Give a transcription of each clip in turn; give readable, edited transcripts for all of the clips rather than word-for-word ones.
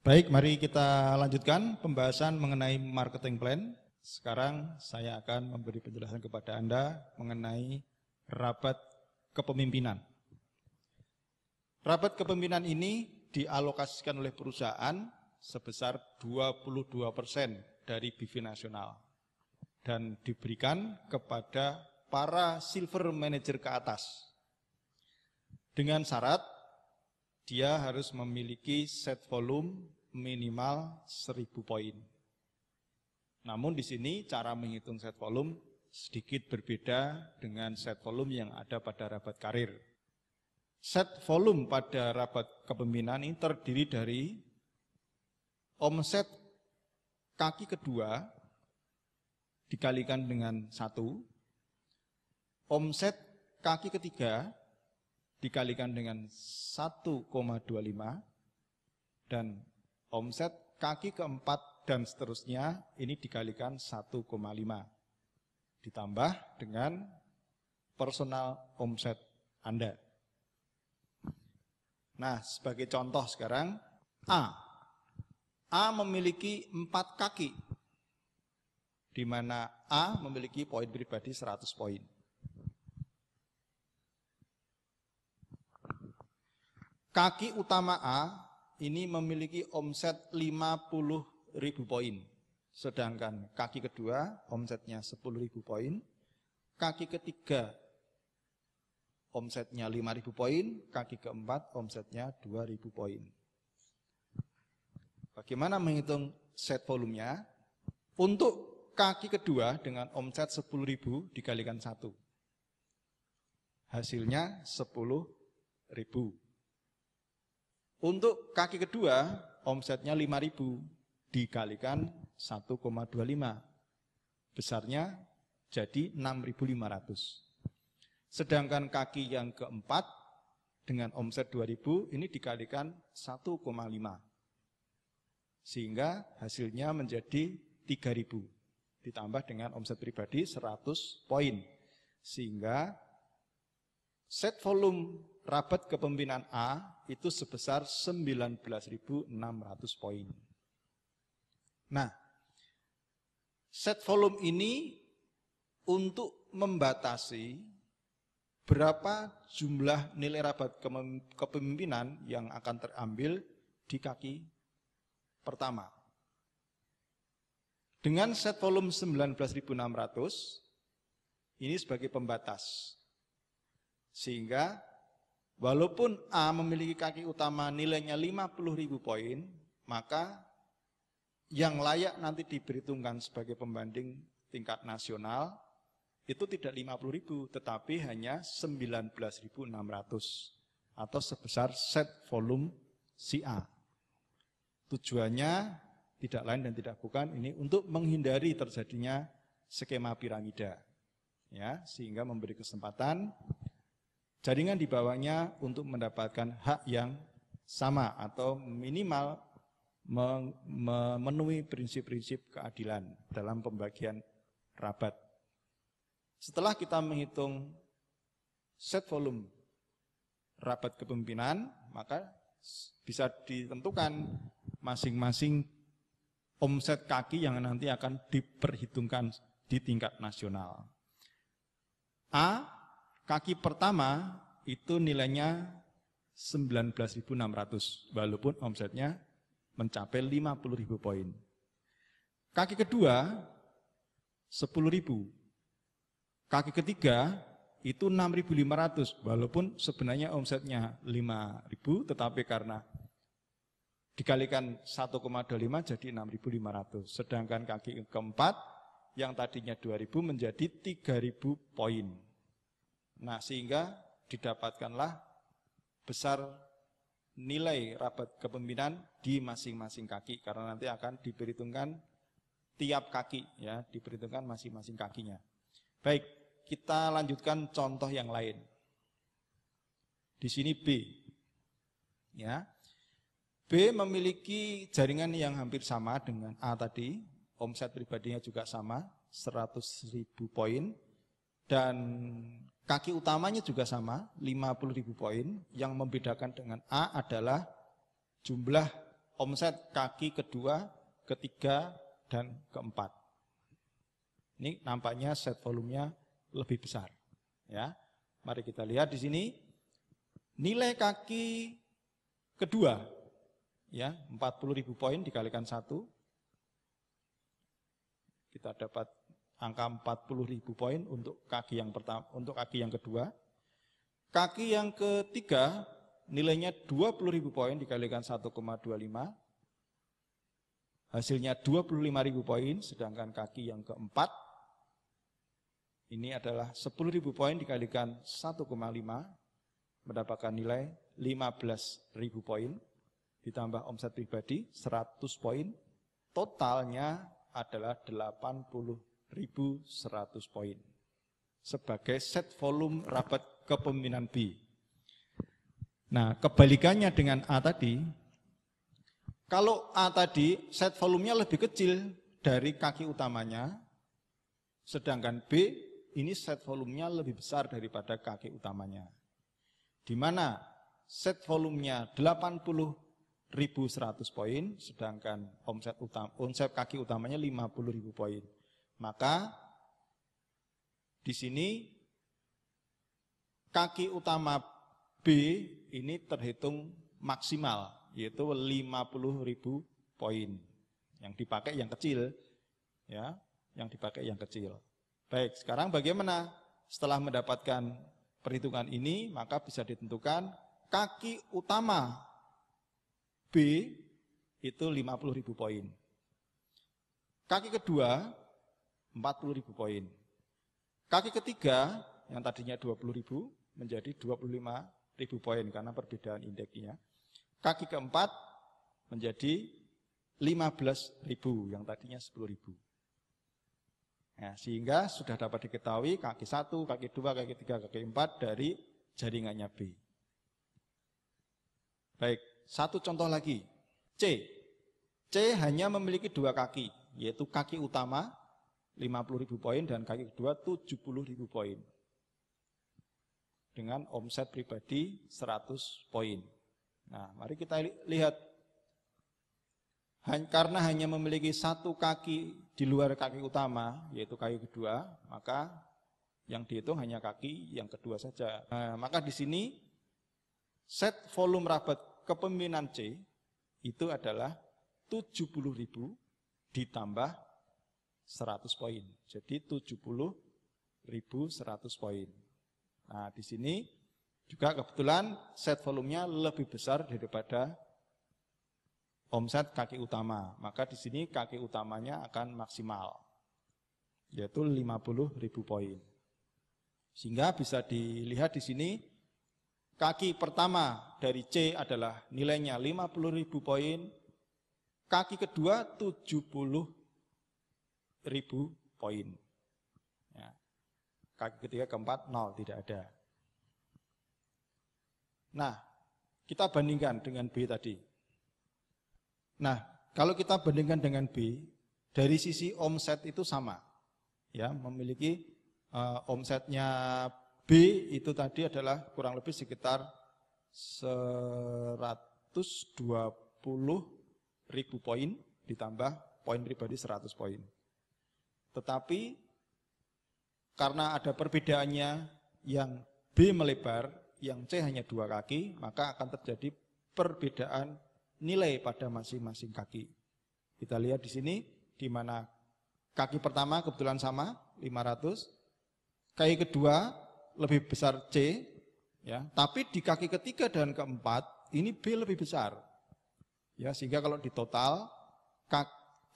Baik, mari kita lanjutkan pembahasan mengenai marketing plan. Sekarang saya akan memberi penjelasan kepada Anda mengenai rapat kepemimpinan. Rapat kepemimpinan ini dialokasikan oleh perusahaan sebesar 22% dari BV nasional dan diberikan kepada para silver manager ke atas dengan syarat dia harus memiliki set volume minimal 1000 poin. Namun di sini cara menghitung set volume sedikit berbeda dengan set volume yang ada pada rapat karir. Set volume pada rapat kepemimpinan ini terdiri dari omset kaki kedua dikalikan dengan 1, omset kaki ketiga dikalikan dengan 1,25, dan omset kaki keempat dan seterusnya ini dikalikan 1,5 ditambah dengan personal omset Anda. Nah, sebagai contoh sekarang A memiliki 4 kaki, di mana A memiliki poin pribadi 100 poin. Kaki utama A ini memiliki omset 50.000 poin, sedangkan kaki kedua omsetnya 10.000 poin, kaki ketiga omsetnya 5.000 poin, kaki keempat omsetnya 2.000 poin. Bagaimana menghitung set volumenya? Untuk kaki kedua dengan omset 10.000 dikalikan 1, hasilnya 10.000. Untuk kaki kedua, omsetnya 5.000 dikalikan 1,25. Besarnya jadi 6.500. Sedangkan kaki yang keempat dengan omset 2.000 ini dikalikan 1,5. Sehingga hasilnya menjadi 3.000. Ditambah dengan omset pribadi 100 poin. Sehingga set volume rapat kepemimpinan A itu sebesar 19.600 poin. Nah, set volume ini untuk membatasi berapa jumlah nilai rapat kepemimpinan yang akan terambil di kaki pertama. Dengan set volume 19.600 ini sebagai pembatas. Sehingga walaupun A memiliki kaki utama nilainya 50.000 poin, maka yang layak nanti diperhitungkan sebagai pembanding tingkat nasional itu tidak 50.000, tetapi hanya 19.600 atau sebesar set volume si A. Tujuannya tidak lain dan tidak bukan ini untuk menghindari terjadinya skema piramida, ya, sehingga memberi kesempatan jaringan di bawahnya untuk mendapatkan hak yang sama atau minimal memenuhi prinsip-prinsip keadilan dalam pembagian rabat. Setelah kita menghitung set volume rabat kepemimpinan, maka bisa ditentukan masing-masing omset kaki yang nanti akan diperhitungkan di tingkat nasional. A kaki pertama itu nilainya 19.600 walaupun omsetnya mencapai 50.000 poin. Kaki kedua 10.000. Kaki ketiga itu 6.500 walaupun sebenarnya omsetnya 5.000 tetapi karena dikalikan 1,25 jadi 6.500. Sedangkan kaki keempat yang tadinya 2.000 menjadi 3.000 poin. Nah, sehingga didapatkanlah besar nilai rabat kepemimpinan di masing-masing kaki karena nanti akan diperhitungkan tiap kaki, ya, diperhitungkan masing-masing kakinya. Baik, kita lanjutkan contoh yang lain. Di sini B. Ya. B memiliki jaringan yang hampir sama dengan A tadi, omset pribadinya juga sama, 100.000 poin dan kaki utamanya juga sama, 50.000 poin. Yang membedakan dengan A adalah jumlah omset kaki kedua, ketiga, dan keempat. Ini nampaknya set volumenya lebih besar. Ya, mari kita lihat di sini nilai kaki kedua, ya 40.000 poin dikalikan 1, kita dapat angka 40.000 poin untuk kaki yang pertama, untuk kaki yang kedua. Kaki yang ketiga nilainya 20.000 poin dikalikan 1,25, hasilnya 25.000 poin, sedangkan kaki yang keempat ini adalah 10.000 poin dikalikan 1,5, mendapatkan nilai 15.000 poin, ditambah omset pribadi 100 poin, totalnya adalah 80.100 poin sebagai set volume rapat kepemimpinan B. Nah, kebalikannya dengan A tadi, kalau A tadi set volumenya lebih kecil dari kaki utamanya, sedangkan B ini set volumenya lebih besar daripada kaki utamanya. Di mana set volumenya 80.100 poin, sedangkan omset kaki utamanya 50.000 poin. Maka di sini kaki utama B ini terhitung maksimal, yaitu 50.000 poin. Yang dipakai yang kecil, ya, yang dipakai yang kecil. Baik, sekarang bagaimana? Setelah mendapatkan perhitungan ini, maka bisa ditentukan kaki utama B itu 50.000 poin. Kaki kedua 40.000 poin. Kaki ketiga yang tadinya 20.000 menjadi 25.000 poin karena perbedaan indeksnya. Kaki keempat menjadi 15.000 yang tadinya 10.000. Nah, sehingga sudah dapat diketahui kaki 1, kaki 2, kaki 3, kaki 4 dari jaringannya B. Baik, satu contoh lagi. C. C hanya memiliki 2 kaki, yaitu kaki utama 50.000 poin dan kaki kedua 70.000 poin. Dengan omset pribadi 100 poin. Nah, mari kita lihat. Karena hanya memiliki 1 kaki di luar kaki utama, yaitu kaki kedua, maka yang dihitung hanya kaki yang kedua saja. Nah, maka di sini set volume rabat kepemimpinan C itu adalah 70.000 ditambah 100 poin. Jadi 70.100 poin. Nah, di sini juga kebetulan set volumenya lebih besar daripada omset kaki utama. Maka di sini kaki utamanya akan maksimal, yaitu 50.000 poin. Sehingga bisa dilihat di sini kaki pertama dari C adalah nilainya 50.000 poin, kaki kedua 70.000 poin. Ya. Kaki ketiga keempat 0, tidak ada. Nah, kita bandingkan dengan B tadi. Nah, kalau kita bandingkan dengan B, dari sisi omset itu sama. Ya, memiliki omsetnya B itu tadi adalah kurang lebih sekitar 120.000 poin ditambah poin pribadi 100 poin. Tetapi karena ada perbedaannya yang B melebar, yang C hanya 2 kaki, maka akan terjadi perbedaan nilai pada masing-masing kaki. Kita lihat di sini, di mana kaki pertama kebetulan sama, 500. Kaki kedua lebih besar C, ya. Tapi di kaki ketiga dan keempat, ini B lebih besar. Ya, sehingga kalau di total,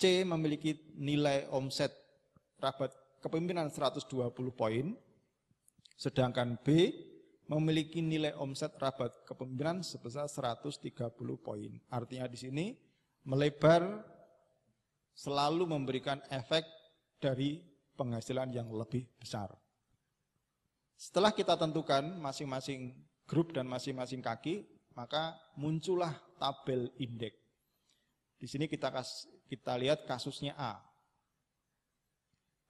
C memiliki nilai omset rabat kepemimpinan 120 poin, sedangkan B memiliki nilai omset rabat kepemimpinan sebesar 130 poin. Artinya di sini melebar selalu memberikan efek dari penghasilan yang lebih besar. Setelah kita tentukan masing-masing grup dan masing-masing kaki, maka muncullah tabel indeks. Di sini kita lihat kasusnya A.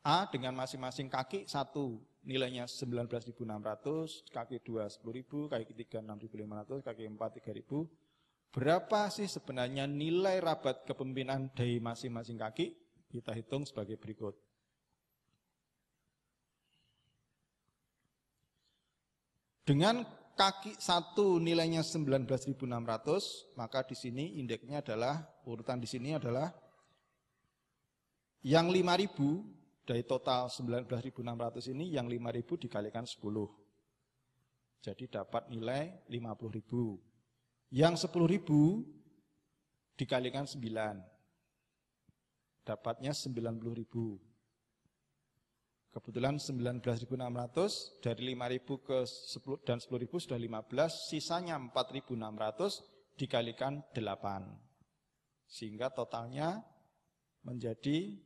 A dengan masing-masing kaki 1 nilainya 19.600, kaki 2 10.000, kaki 3 6.500, kaki 4 3.000, berapa sih sebenarnya nilai rabat kepemimpinan dari masing-masing kaki? Kita hitung sebagai berikut. Dengan kaki 1 nilainya 19.600, maka di sini indeksnya adalah, urutan di sini adalah yang 5.000 dari total 19.600 ini, yang 5.000 dikalikan 10. Jadi dapat nilai 50.000. Yang 10.000 dikalikan 9. Dapatnya 90.000. Kebetulan 19.600 dari 5.000 ke 10 dan 10.000 sudah 15, sisanya 4.600 dikalikan 8. Sehingga totalnya menjadi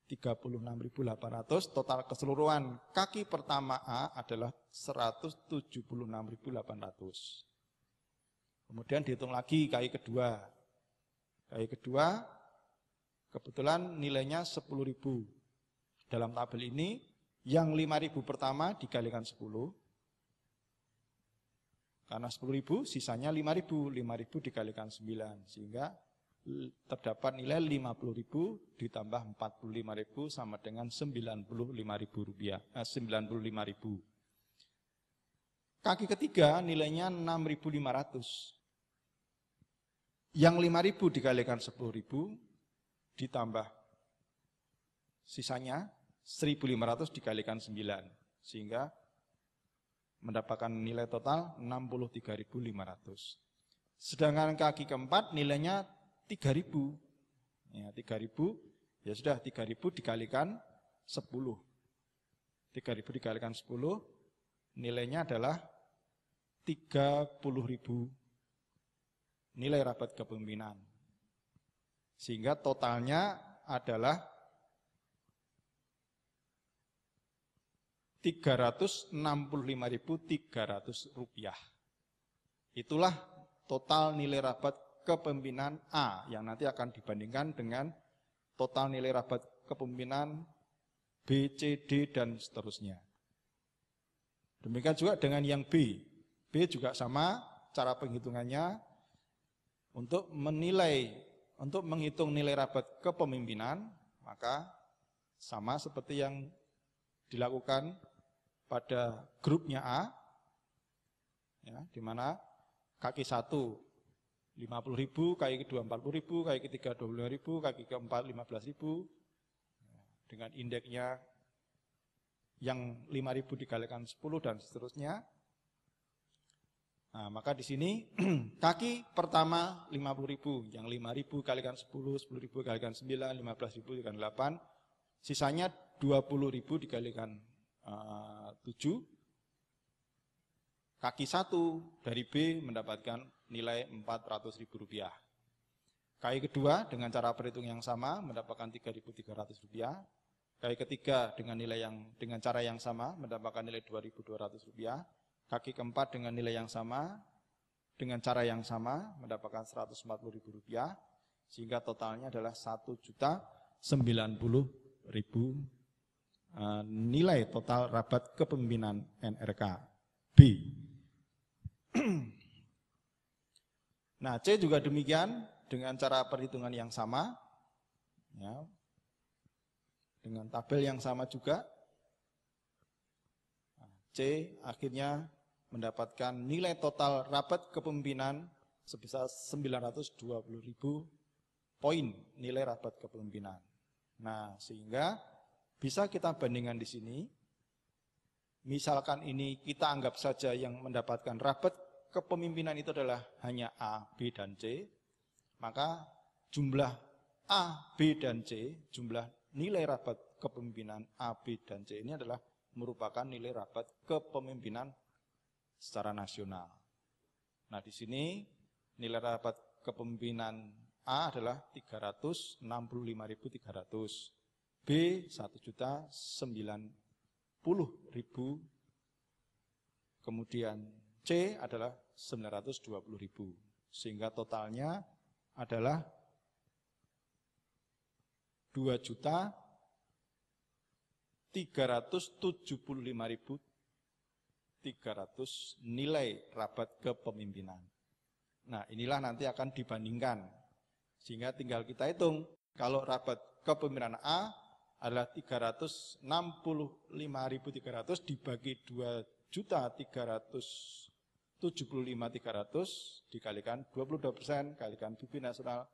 36.800, total keseluruhan kaki pertama A adalah 176.800. Kemudian dihitung lagi kaki kedua. Kaki kedua kebetulan nilainya 10.000. Dalam tabel ini yang 5.000 pertama dikalikan 10. Karena 10.000 sisanya 5.000, 5.000 dikalikan 9 sehingga terdapat nilai 50.000 ditambah 45.000 sama dengan 95.000 rupiah, 95.000. Kaki ketiga nilainya 6.500. Yang 5.000 dikalikan 10.000 ditambah sisanya 1.500 dikalikan 9 sehingga mendapatkan nilai total 63.500. Sedangkan kaki keempat nilainya 3.000. Ya, 3.000 ya sudah 3.000 dikalikan 10. 3.000 dikalikan 10 nilainya adalah 30.000 nilai rabat kepemimpinan. Sehingga totalnya adalah 365.300 rupiah. Itulah total nilai rabat kepemimpinan A yang nanti akan dibandingkan dengan total nilai rabat kepemimpinan B, C, D, dan seterusnya. Demikian juga dengan yang B. B juga sama cara penghitungannya untuk menghitung nilai rabat kepemimpinan, maka sama seperti yang dilakukan pada grupnya A, ya, di mana kaki 1 50.000, kaki kedua 40.000, kaki ketiga 25.000, kaki keempat 15.000, dengan indeksnya yang 5.000 dikalikan 10 dan seterusnya. Nah, maka di sini kaki pertama 50.000, yang 5.000 kalikan 10, 10.000 kalikan 9, 15.000 dikalikan 8, sisanya 20.000 dikalikan 7. Kaki 1 dari B mendapatkan nilai 400.000 rupiah. Kaki kedua dengan cara perhitung yang sama mendapatkan 3.300 rupiah. Kaki ketiga dengan cara yang sama mendapatkan nilai 2.200 rupiah. Kaki keempat dengan nilai yang sama dengan cara yang sama mendapatkan 140.000 rupiah. Sehingga totalnya adalah 1.090.000 nilai total rabat kepemimpinan NRK B. Nah, C juga demikian dengan cara perhitungan yang sama, ya, dengan tabel yang sama juga. C akhirnya mendapatkan nilai total rabat kepemimpinan sebesar 920.000 poin nilai rabat kepemimpinan. Nah, sehingga bisa kita bandingkan di sini. Misalkan ini kita anggap saja yang mendapatkan rabat kepemimpinan itu adalah hanya A, B, dan C, maka jumlah A, B, dan C, jumlah nilai rabat kepemimpinan A, B, dan C ini adalah merupakan nilai rabat kepemimpinan secara nasional. Nah, di sini nilai rabat kepemimpinan A adalah 365.300, B 1.090.000, kemudian C adalah 920.000, sehingga totalnya adalah 2.375.300 nilai rabat kepemimpinan. Nah, inilah nanti akan dibandingkan. Sehingga tinggal kita hitung, kalau rabat kepemimpinan A adalah 365.300 dibagi 2.375.300 dikalikan 22% kalikan BP nasional,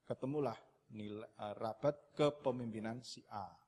ketemulah nilai rabat kepemimpinan si A.